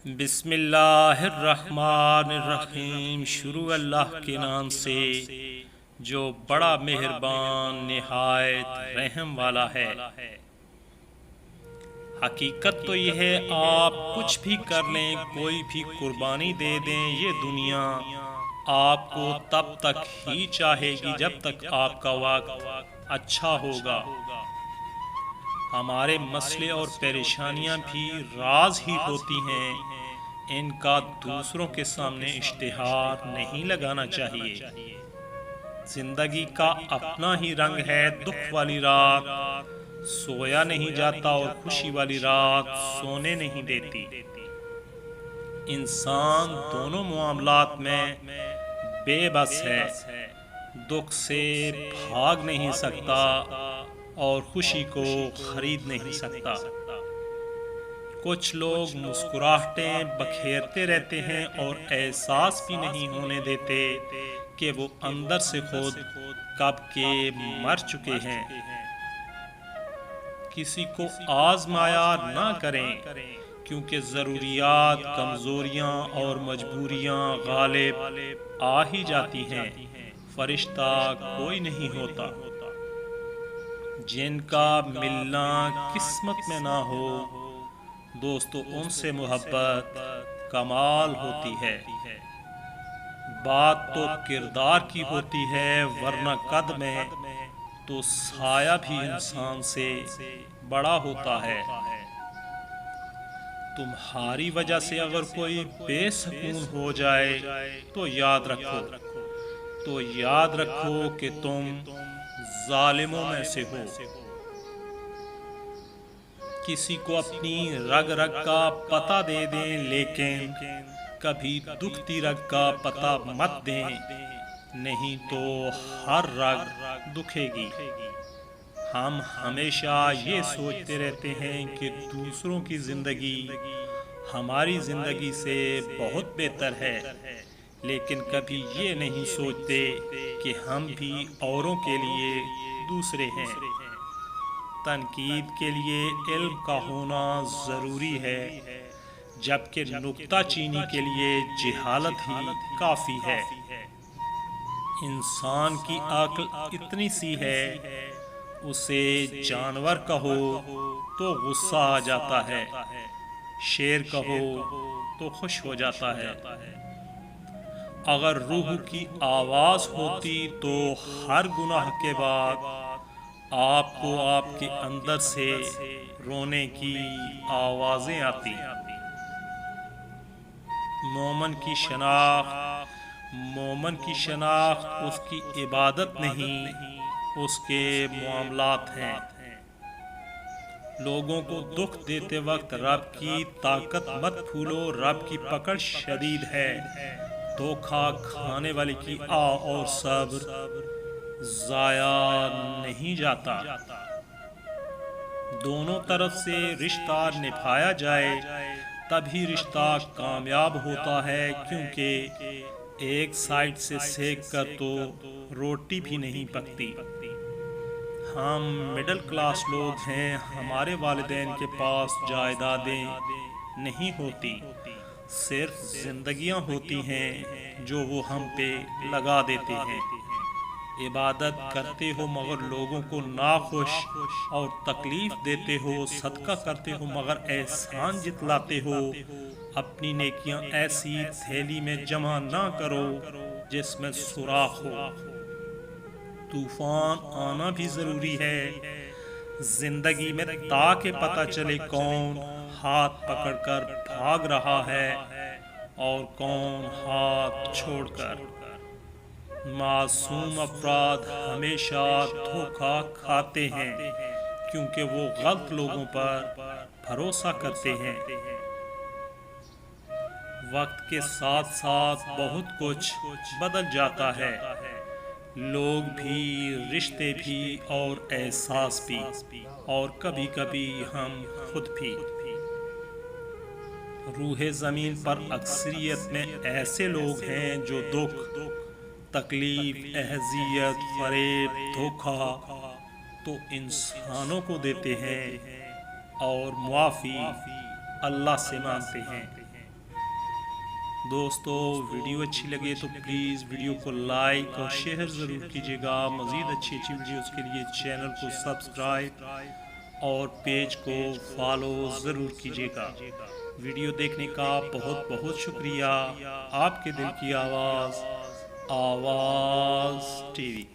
بسم اللہ الرحمن الرحیم۔ شروع اللہ کے نام سے جو بڑا مہربان نہایت رحم والا ہے۔ حقیقت تو یہ ہے آپ کچھ بھی کر لیں، کوئی بھی قربانی دے دیں، یہ دنیا آپ کو تب تک ہی چاہے گی جب تک آپ کا وقت اچھا ہوگا۔ ہمارے مسئلے اور پریشانیاں بھی راز ہی ہوتی ہیں، ان کا دوسروں کے سامنے اشتہار نہیں لگانا چاہیے۔ زندگی کا اپنا ہی رنگ ہے، دکھ والی رات سویا نہیں جاتا اور خوشی والی رات سونے نہیں دیتی۔ انسان دونوں معاملات میں بے بس ہے، دکھ سے بھاگ نہیں سکتا اور خوشی کو خرید نہیں سکتا۔ کچھ لوگ مسکراہٹیں بکھیرتے رہتے ہیں اور احساس بھی نہیں ہونے دیتے کہ وہ اندر سے خود کب کے مر چکے ہیں۔ کسی کو آزمایا نہ کریں، کیونکہ ضروریات، کمزوریاں اور مجبوریاں غالب آ ہی جاتی ہیں، فرشتہ کوئی نہیں ہوتا۔ جن کا ملنا قسمت میں نہ ہو دوستو، ان سے محبت کمال ہوتی ہے۔ بات تو کردار کی ہوتی ہے، ورنہ قد میں تو سایہ بھی انسان سے بڑا ہوتا ہے۔ تمہاری وجہ سے اگر کوئی بے سکون ہو جائے تو یاد رکھو کہ تم ظالموں میں سے ہو۔ کسی کو اپنی رگ رگ کا پتہ دے دیں، لیکن کبھی دکھتی رگ کا پتہ مت دیں، نہیں تو ہر رگ دکھے گی۔ ہم ہمیشہ یہ سوچتے رہتے ہیں کہ دوسروں کی زندگی ہماری زندگی سے بہت بہتر ہے، لیکن کبھی یہ نہیں سوچتے کہ ہم بھی اوروں کے لیے دوسرے ہیں۔ تنقید کے لیے علم کا ہونا ضروری ہے، جبکہ نکتہ چینی کے لیے جہالت ہی کافی ہے۔ انسان کی عقل اتنی سی ہے، اسے جانور کہو تو غصہ آ جاتا ہے، شیر کہو تو خوش ہو جاتا ہے۔ اگر روح کی آواز ہوتی تو ہر گناہ کے بعد آپ کو آپ کے اندر سے رونے کی آوازیں آتی۔ مومن کی شناخت اس کی عبادت نہیں، اس کے معاملات ہیں۔ لوگوں کو دکھ دیتے وقت رب کی طاقت مت بھولو، رب کی پکڑ شدید ہے۔ دھوکہ کھانے والے کی اور صبر ضائع نہیں جاتا۔ دونوں طرف سے رشتہ نبھایا جائے تبھی رشتہ کامیاب ہوتا ہے، کیونکہ ایک سائیڈ سے سیک کر تو روٹی بھی نہیں پکتی۔ ہم مڈل کلاس لوگ ہیں، ہمارے والدین کے پاس جائیدادیں نہیں ہوتی، صرف زندگیاں ہوتی ہیں جو وہ ہم پہ لگا دیتے ہیں۔ عبادت کرتے ہو مگر لوگوں کو ناخوش اور تکلیف دیتے ہو، صدقہ کرتے ہو مگر احسان جتلاتے ہو۔ اپنی نیکیاں ایسی تھیلی میں جمع نہ کرو جس میں سوراخ ہو۔ طوفان آنا بھی ضروری ہے زندگی میں، تاکہ پتہ چلے کون ہاتھ پکڑ کر بھاگ رہا ہے اور کون ہاتھ چھوڑ کر۔ معصوم افراد ہمیشہ دھوکہ کھاتے ہیں، کیونکہ وہ غلط لوگوں پر بھروسہ کرتے ہیں۔ وقت کے ساتھ ساتھ بہت کچھ بدل جاتا ہے، لوگ بھی، رشتے بھی اور احساس بھی، اور کبھی کبھی ہم خود بھی۔ روح زمین پر اکثریت میں ایسے لوگ ہیں جو دکھ، تکلیف، اذیت، فریب، دھوکہ تو انسانوں کو دیتے ہیں اور معافی اللہ سے مانگتے ہیں۔ دوستو ویڈیو اچھی لگے تو پلیز ویڈیو کو لائک اور شیئر ضرور کیجیے گا۔ مزید اچھی ویڈیوز کے لیے چینل کو سبسکرائب اور پیج کو فالو ضرور کیجیے گا۔ ویڈیو دیکھنے کا بہت بہت شکریہ۔ آپ کے دل کی آواز، آواز ٹی وی۔